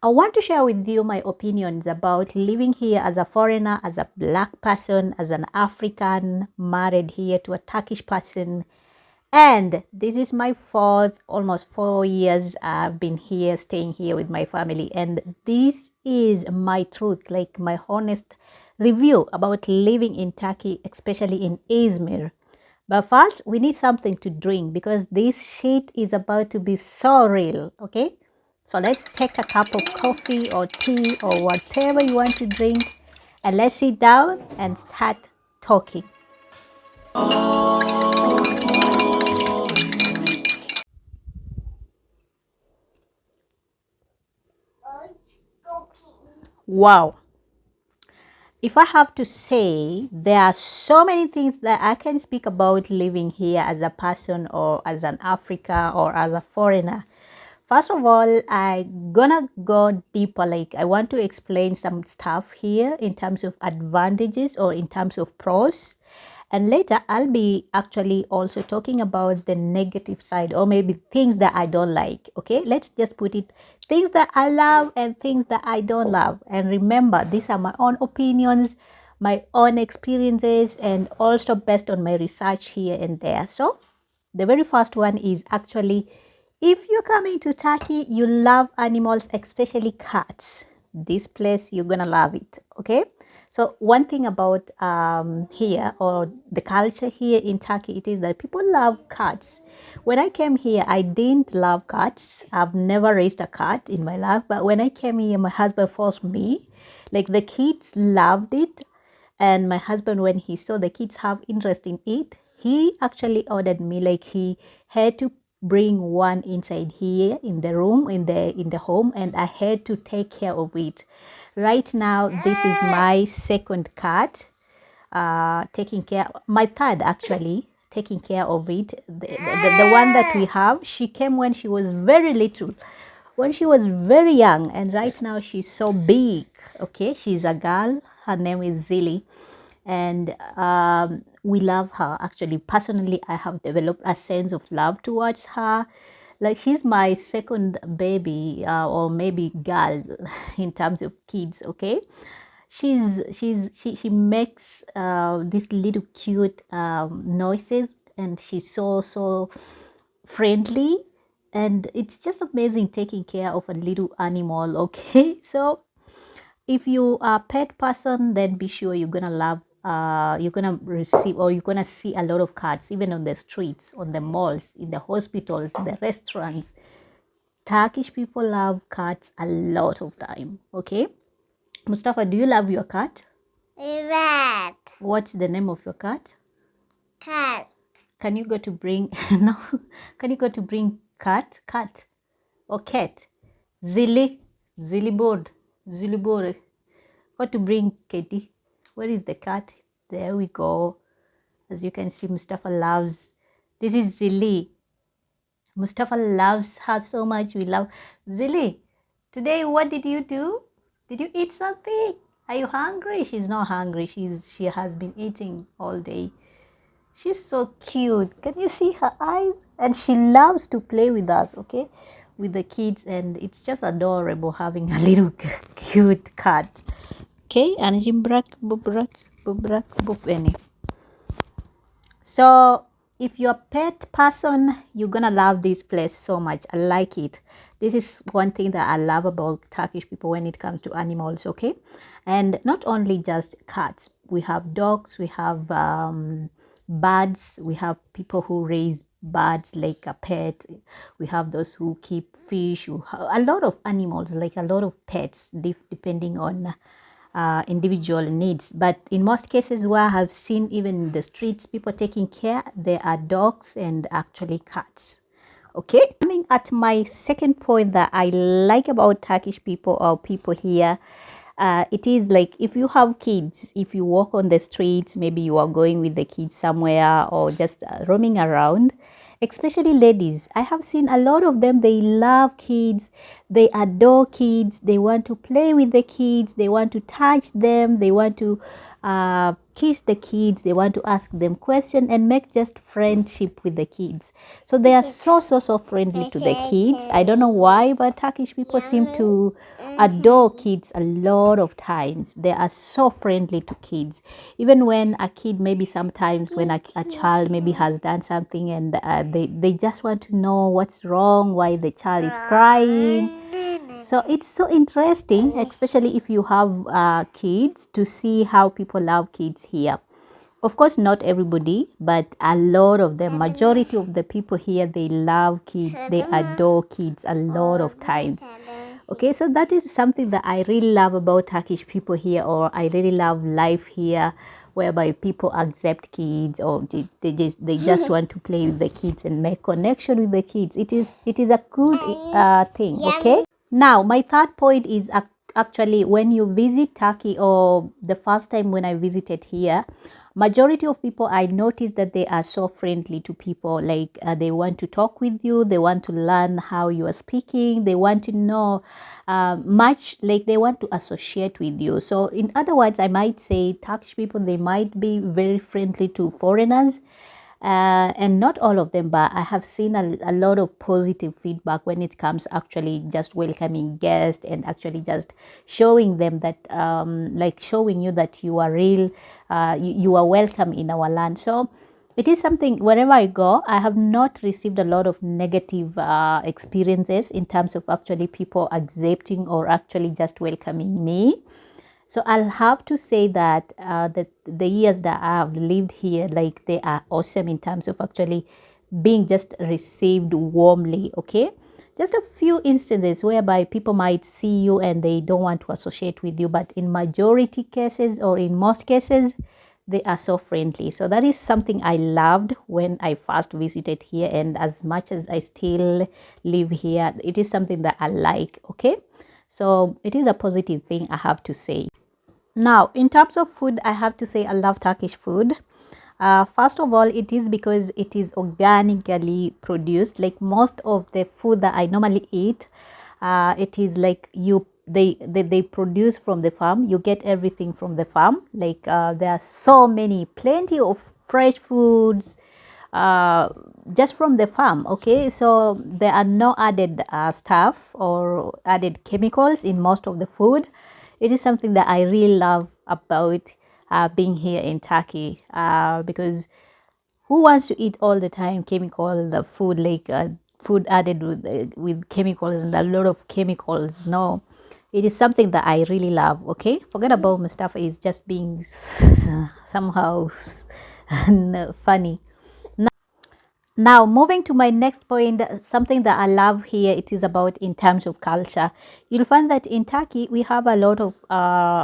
I want to share with you my opinions about living here as a foreigner, as a black person, as an African, married here to a Turkish person. And this is my almost 4 years I've been here, staying here with my family. And this is my truth, like my honest review about living in Turkey, especially in Izmir. But first, we need something to drink because this shit is about to be so real, okay? So let's take a cup of coffee or tea or whatever you want to drink and let's sit down and start talking. Wow. If I have to say, there are so many things that I can speak about living here as a person or as an African or as a foreigner. First of all, I gonna go deeper. Like I want to explain some stuff here in terms of advantages or in terms of pros. And later I'll be actually also talking about the negative side or maybe things that I don't like. Okay, let's just put it things that I love and things that I don't love. And remember, these are my own opinions, my own experiences, and also based on my research here and there. So the very first one is actually if you're coming to Turkey, you love animals, especially cats. This place, you're gonna love it. Okay. So one thing about here or the culture here in Turkey, it is that people love cats. When I came here, I didn't love cats. I've never raised a cat in my life. But when I came here, my husband forced me. Like the kids loved it. And my husband, when he saw the kids have interest in it, he actually ordered me, like he had to bring one inside here in the room in the home, and I had to take care of it. Right now, this is my second cat, taking care, my third actually, taking care of it. The one that we have, she came when she was very little, when she was very young, and right now she's so big. Okay, she's a girl, her name is Zilly, and we love her. Actually, personally, I have developed a sense of love towards her. Like she's my second baby, or maybe girl in terms of kids. Okay, she makes these little cute noises, and she's so friendly, and it's just amazing taking care of a little animal. Okay, so if you are a pet person, then be sure you're gonna love, you're gonna receive or you're gonna see a lot of cats even on the streets, on the malls, in the hospitals, in the restaurants. Turkish people love cats a lot of time. Okay, Mustafa, do you love your cat? Rat. What's the name of your cat? Cat. Can you go to bring no, can you go to bring cat or cat? Zilly board. Got to bring Katie. Where is the cat? There we go. As you can see, Mustafa loves. This is Zilly. Mustafa loves her so much. We love Zilly. Today, what did you do? Did you eat something? Are you hungry? She's not hungry. She has been eating all day. She's so cute. Can you see her eyes? And she loves to play with us, okay? With the kids, and it's just adorable having a little cute cat. Okay, and jimbrak, bubrak, bubeni. So if you're a pet person, you're gonna love this place so much. I like it. This is one thing that I love about Turkish people when it comes to animals, okay? And not only just cats, we have dogs, we have birds, we have people who raise birds like a pet, we have those who keep fish, a lot of animals, like a lot of pets, depending on individual needs. But in most cases where I have seen even in the streets, people taking care, there are dogs and actually cats. Okay, coming at my second point that I like about Turkish people or people here, it is like if you have kids, if you walk on the streets, maybe you are going with the kids somewhere or just roaming around, especially ladies. I have seen a lot of them, they love kids, they adore kids, they want to play with the kids, they want to touch them, they want to kiss the kids. They want to ask them questions and make just friendship with the kids. So they are so friendly to the kids. I don't know why, but Turkish people seem to adore kids a lot of times. They are so friendly to kids. Even when a kid, maybe sometimes when a child maybe has done something and they just want to know what's wrong, why the child is crying. So it's so interesting, especially if you have kids, to see how people love kids here. Of course, not everybody, but a lot of them, majority of the people here, they love kids. They adore kids a lot of times. Okay, so that is something that I really love about Turkish people here, or I really love life here, whereby people accept kids, or they just want to play with the kids and make connection with the kids. It is a good thing. Okay. Now, my third point is actually when you visit Turkey, or the first time when I visited here, majority of people, I noticed that they are so friendly to people. Like they want to talk with you, they want to learn how you are speaking, they want to know much, like they want to associate with you. So in other words, I might say Turkish people, they might be very friendly to foreigners. And not all of them, but I have seen a lot of positive feedback when it comes actually just welcoming guests and actually just showing them that, like showing you that you are real, you are welcome in our land. So it is something, wherever I go, I have not received a lot of negative experiences in terms of actually people accepting or actually just welcoming me. So I'll have to say that the years that I have lived here, like they are awesome in terms of actually being just received warmly. Okay, just a few instances whereby people might see you and they don't want to associate with you, but in majority cases, or in most cases, they are so friendly. So that is something I loved when I first visited here, and as much as I still live here, it is something that I like. Okay, so it is a positive thing, I have to say. Now, in terms of food, I have to say I love Turkish food. First of all, it is because it is organically produced. Like most of the food that I normally eat, it is like they produce from the farm. You get everything from the farm. Like there are so many, plenty of fresh foods, just from the farm. Okay, so there are no added stuff or added chemicals in most of the food. It is something that I really love about being here in Turkey, because who wants to eat all the time chemical the food, like food added with chemicals and a lot of chemicals? No, it is something that I really love. Okay, forget about Mustafa is just being somehow funny. Now, moving to my next point, something that I love here, it is about in terms of culture. You'll find that in Turkey, we have a lot of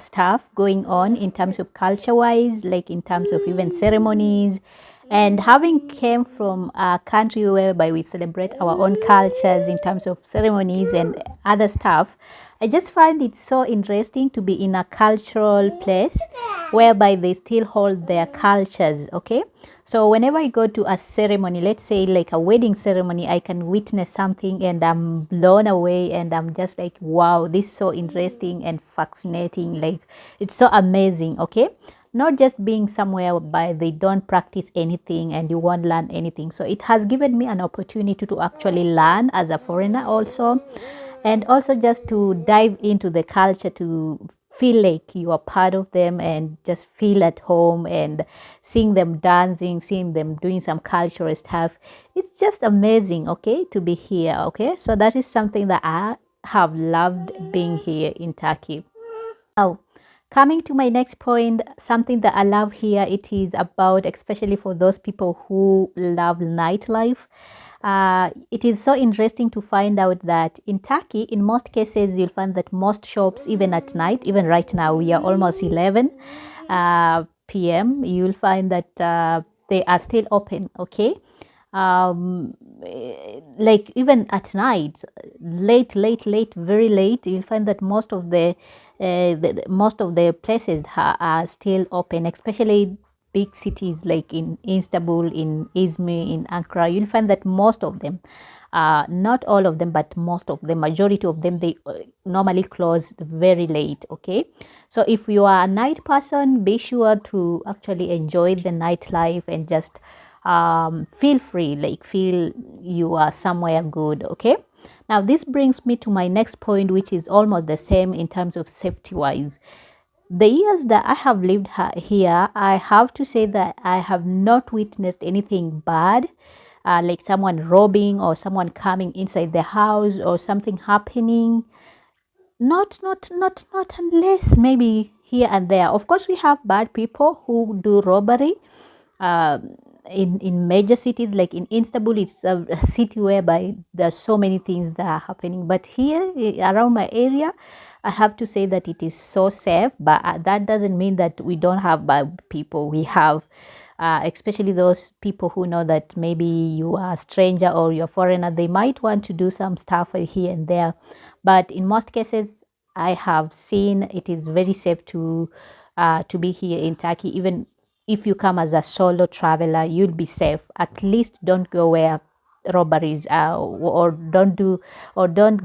stuff going on in terms of culture-wise, like in terms of even ceremonies. And having came from a country whereby we celebrate our own cultures in terms of ceremonies and other stuff, I just find it so interesting to be in a cultural place whereby they still hold their cultures. Okay, so whenever I go to a ceremony, let's say like a wedding ceremony, I can witness something and I'm blown away, and I'm just like, wow, this is so interesting and fascinating. Like it's so amazing. Okay, not just being somewhere whereby they don't practice anything and you won't learn anything. So it has given me an opportunity to actually learn as a foreigner also, and also just to dive into the culture, to feel like you are part of them and just feel at home, and seeing them dancing, seeing them doing some cultural stuff. It's just amazing, okay, to be here. Okay, so that is something that I have loved being here in Turkey. Now, coming to my next point, something that I love here, it is about, especially for those people who love nightlife. It is so interesting to find out that in Turkey, in most cases, you'll find that most shops, even at night, even right now, we are almost 11 p.m., you'll find that they are still open, okay? Like even at night, late, very late, you'll find that most of the places are still open, especially big cities like in Istanbul, in Izmir, in Ankara, you'll find that most of them, not all of them, but most of them, majority of them, they normally close very late. Okay, so if you are a night person, be sure to actually enjoy the nightlife and just feel free, like feel you are somewhere good. Okay, now this brings me to my next point, which is almost the same in terms of safety wise. The years that I have lived here, I have to say that I have not witnessed anything bad, like someone robbing or someone coming inside the house or something happening. Not unless maybe here and there. Of course, we have bad people who do robbery. Uh, in major cities like in Istanbul, it's a city whereby there's so many things that are happening. But here around my area, I have to say that it is so safe. But that doesn't mean that we don't have bad people. We have. Especially those people who know that maybe you are a stranger or you're a foreigner, they might want to do some stuff here and there. But in most cases, I have seen it is very safe to be here in Turkey. Even if you come as a solo traveler, you'll be safe. At least don't go where robberies or don't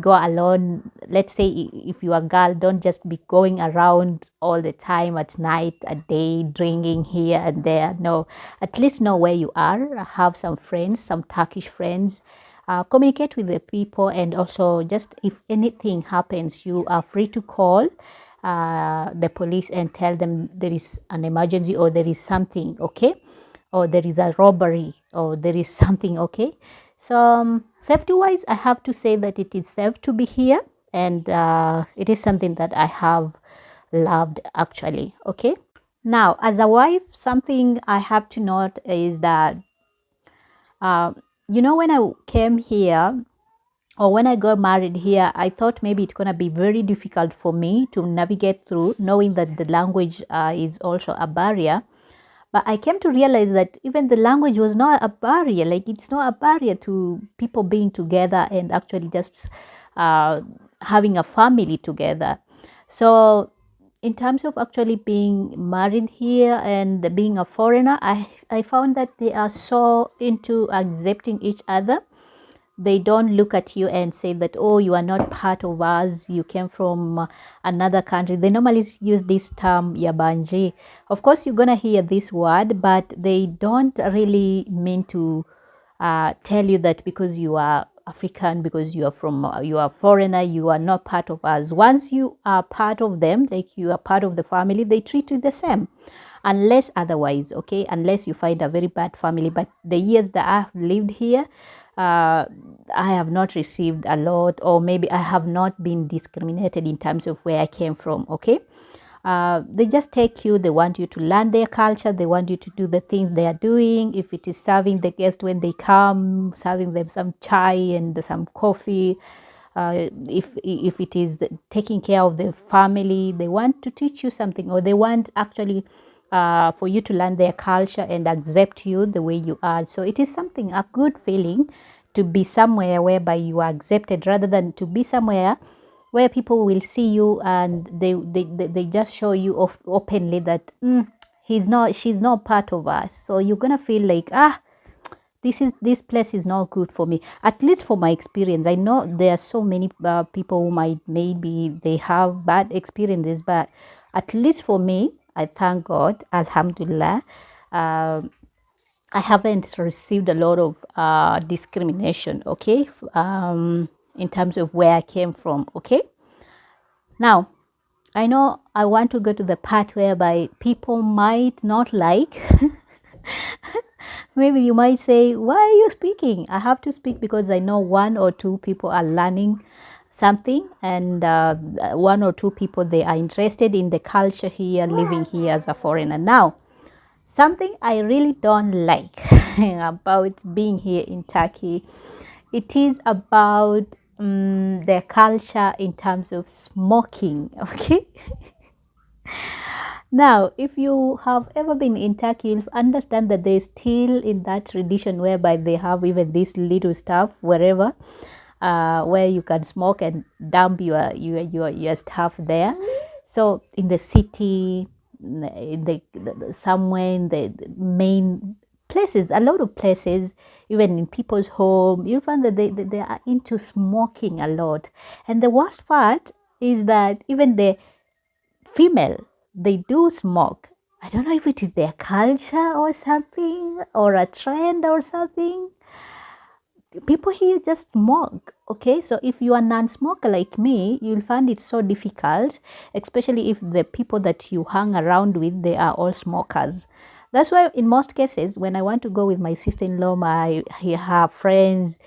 go alone. Let's say if you are a girl, don't just be going around all the time at night, at day, drinking here and there. No, at least know where you are. Have some friends, some Turkish friends. Communicate with the people, and also just if anything happens, you are free to call the police and tell them there is an emergency or there is something. Okay, or there is a robbery or there is something. Okay, so safety wise, I have to say that it is safe to be here, and it is something that I have loved actually. Okay, now as a wife, something I have to note is that when I came here or when I got married here, I thought maybe it's going to be very difficult for me to navigate through, knowing that the language is also a barrier. But I came to realize that even the language was not a barrier. Like, it's not a barrier to people being together and actually just having a family together. So in terms of actually being married here and being a foreigner, I found that they are so into accepting each other. They don't look at you and say that, oh, you are not part of us, you came from another country. They normally use this term yabanji. Of course, you're gonna hear this word, but they don't really mean to tell you that because you are African, because you are foreigner, you are not part of us. Once you are part of them, like you are part of the family, they treat you the same, unless otherwise. Okay, unless you find a very bad family. But the years that I've lived here, I have not received a lot, or maybe I have not been discriminated in terms of where I came from. Okay, they just take you, they want you to learn their culture, they want you to do the things they are doing. If it is serving the guests when they come, serving them some chai and some coffee, if it is taking care of the family, they want to teach you something, or they want actually for you to learn their culture and accept you the way you are. So it is something, a good feeling to be somewhere whereby you are accepted, rather than to be somewhere where people will see you and they just show you openly that she's not part of us. So you're gonna feel like, this place is not good for me. At least for my experience, I know there are so many people who maybe they have bad experiences, but at least for me, I thank God, Alhamdulillah, I haven't received a lot of discrimination. Okay, in terms of where I came from. Okay, now I know I want to go to the part whereby people might not like. Maybe you might say, why are you speaking? I have to speak because I know one or two people are learning something, and one or two people, they are interested in the culture here, living here as a foreigner. Now, something I really don't like about being here in Turkey, it is about their culture in terms of smoking. Okay. Now, if you have ever been in Turkey, you'll understand that they still in that tradition whereby they have even this little stuff wherever, where you can smoke and dump your stuff there. So in the city, in somewhere in the main places, a lot of places, even in people's home, you'll find that they are into smoking a lot. And the worst part is that even the female, they do smoke. I don't know if it is their culture or something, or a trend or something. People here just smoke. Okay, so if you are non-smoker like me, you'll find it so difficult, especially if the people that you hang around with, they are all smokers. That's why in most cases, when I want to go with my sister-in-law, her friends,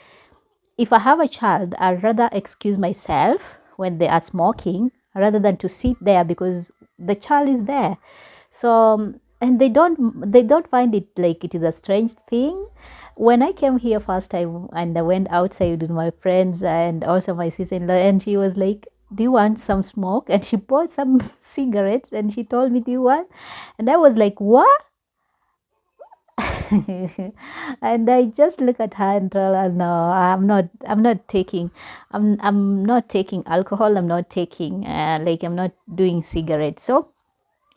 if I have a child, I'd rather excuse myself when they are smoking rather than to sit there because the child is there. So and they don't find it like it is a strange thing. When I came here first time and I went outside with my friends and also my sister-in-law, and she was like, do you want some smoke? And she bought some cigarettes and she told me, do you want? And I was like, what? And I just look at her and tell her, no, I'm not taking alcohol. I'm not taking, I'm not doing cigarettes. So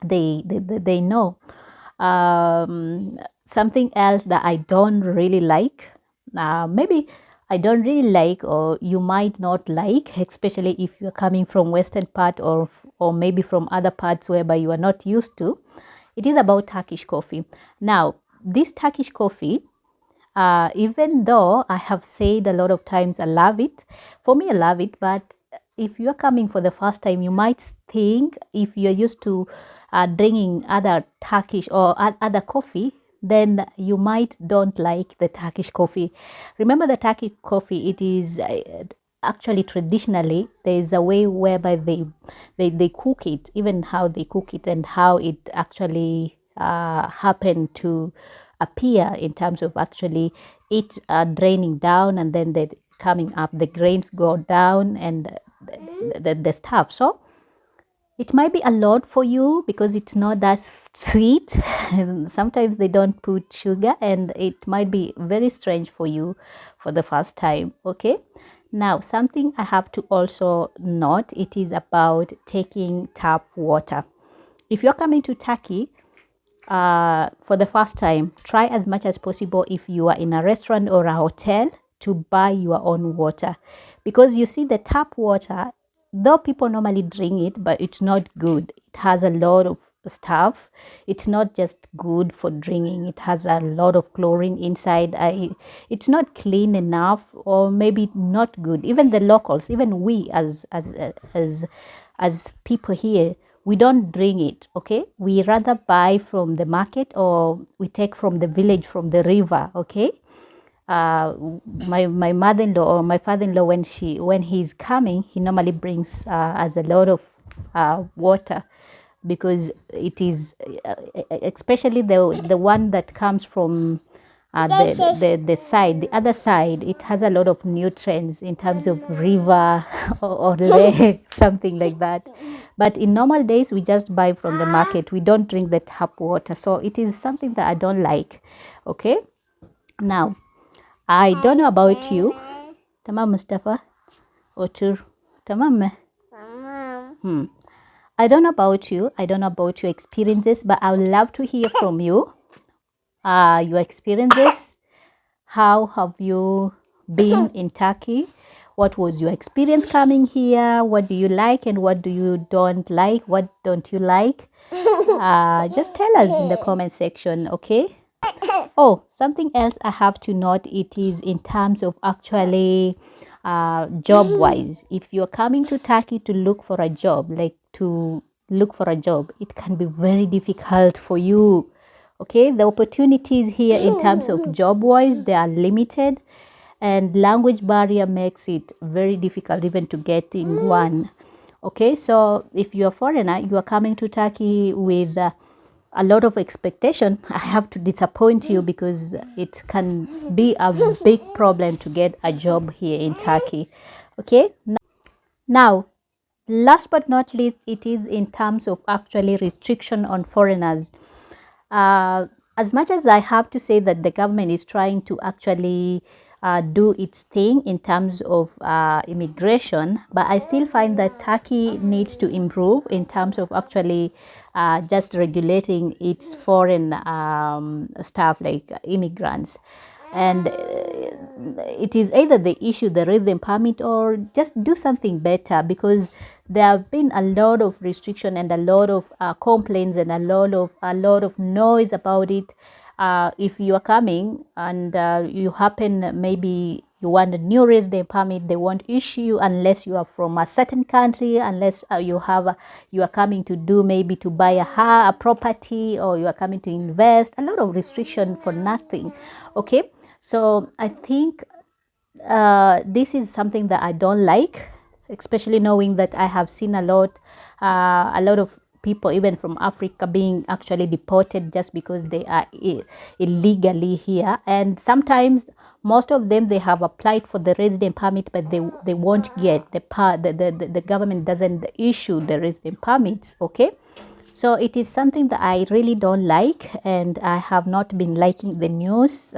they know. Something else that I don't really like, maybe I don't really like, or you might not like, especially if you're coming from Western part or maybe from other parts whereby you are not used to. It is about Turkish coffee. Now, this Turkish coffee, even though I have said a lot of times I love it, for me I love it, but if you're coming for the first time, you might think, if you're used to drinking other Turkish or other coffee, then you might don't like the Turkish coffee. Remember, the Turkish coffee, it is actually traditionally there is a way whereby they cook it, even how they cook it and how it actually happened to appear in terms of actually it draining down and then the coming up, the grains go down and the stuff. So it might be a lot for you because it's not that sweet. Sometimes they don't put sugar and it might be very strange for you for the first time. Okay, now something I have to also note, it is about taking tap water. If you're coming to Turkey for the first time, try as much as possible, if you are in a restaurant or a hotel, to buy your own water, because you see the tap water, though people normally drink it, but it's not good. It has a lot of stuff. It's not just good for drinking. It has a lot of chlorine inside. It's not clean enough, or maybe not good. Even the locals, even we as people here, we don't drink it. Okay, we rather buy from the market, or we take from the village, from the river. Okay, my mother-in-law or my father-in-law, when he's coming, he normally brings us a lot of water, because it is especially the one that comes from the other side, it has a lot of nutrients in terms of river or lake, something like that. But in normal days, we just buy from the market. We don't drink the tap water. So it is something that I don't like. Okay, now I don't know about you. Tamam Mustafa? Otur. Tamam me? I don't know about you. I don't know about your experiences, but I would love to hear from you. Your experiences. How have you been in Turkey? What was your experience coming here? What do you like and what do you don't like? What don't you like? Just tell us in the comment section, okay? Oh, something else I have to note, it is in terms of actually job wise. If you're coming to Turkey to look for a job, it can be very difficult for you. Okay, the opportunities here in terms of job wise, they are limited, and language barrier makes it very difficult even to get in one. Okay, so if you're a foreigner, you are coming to Turkey with a lot of expectation, I have to disappoint you, because it can be a big problem to get a job here in Turkey. Okay, now last but not least, it is in terms of actually restriction on foreigners. As much as I have to say that the government is trying to actually do its thing in terms of immigration, but I still find that Turkey needs to improve in terms of actually just regulating its foreign staff, like immigrants. And it is either they issue the resident permit or just do something better, because there have been a lot of restriction and a lot of complaints and a lot of noise about it. If you are coming and you happen, maybe you want a new resident permit, they won't issue you unless you are from a certain country, unless you are coming to do, maybe to buy a property, or you are coming to invest. A lot of restriction for nothing. Okay, so I think this is something that I don't like, especially knowing that I have seen a lot of people, even from Africa, being actually deported just because they are illegally here. And sometimes, most of them, they have applied for the resident permit, but they won't get the government doesn't issue the resident permits. Okay, so it is something that I really don't like, and I have not been liking the news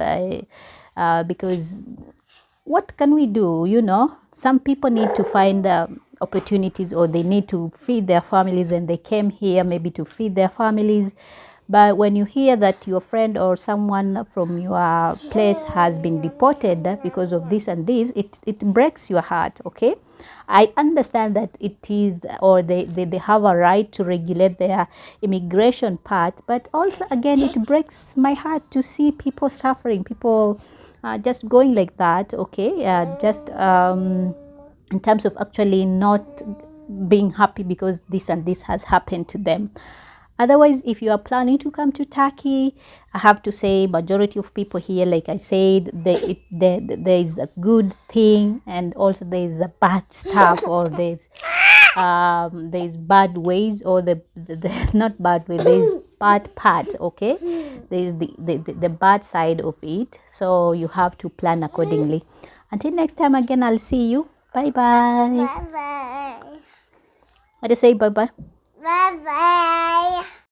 because what can we do? Some people need to find opportunities, or they need to feed their families, and they came here maybe to feed their families. But when you hear that your friend or someone from your place has been deported because of this and this, it breaks your heart. Okay, I understand that it is, or they have a right to regulate their immigration part, but also, again, it breaks my heart to see people suffering, people just going like that. Okay, just in terms of actually not being happy because this and this has happened to them. Otherwise, if you are planning to come to Turkey, I have to say majority of people here, like I said, there is a good thing, and also there is a bad stuff, or there's bad ways, or the not bad way, there's bad part. Okay, there's the bad side of it, so you have to plan accordingly. Until next time, again, I'll see you. Bye bye. Bye bye. What do you say? Bye bye. Bye bye.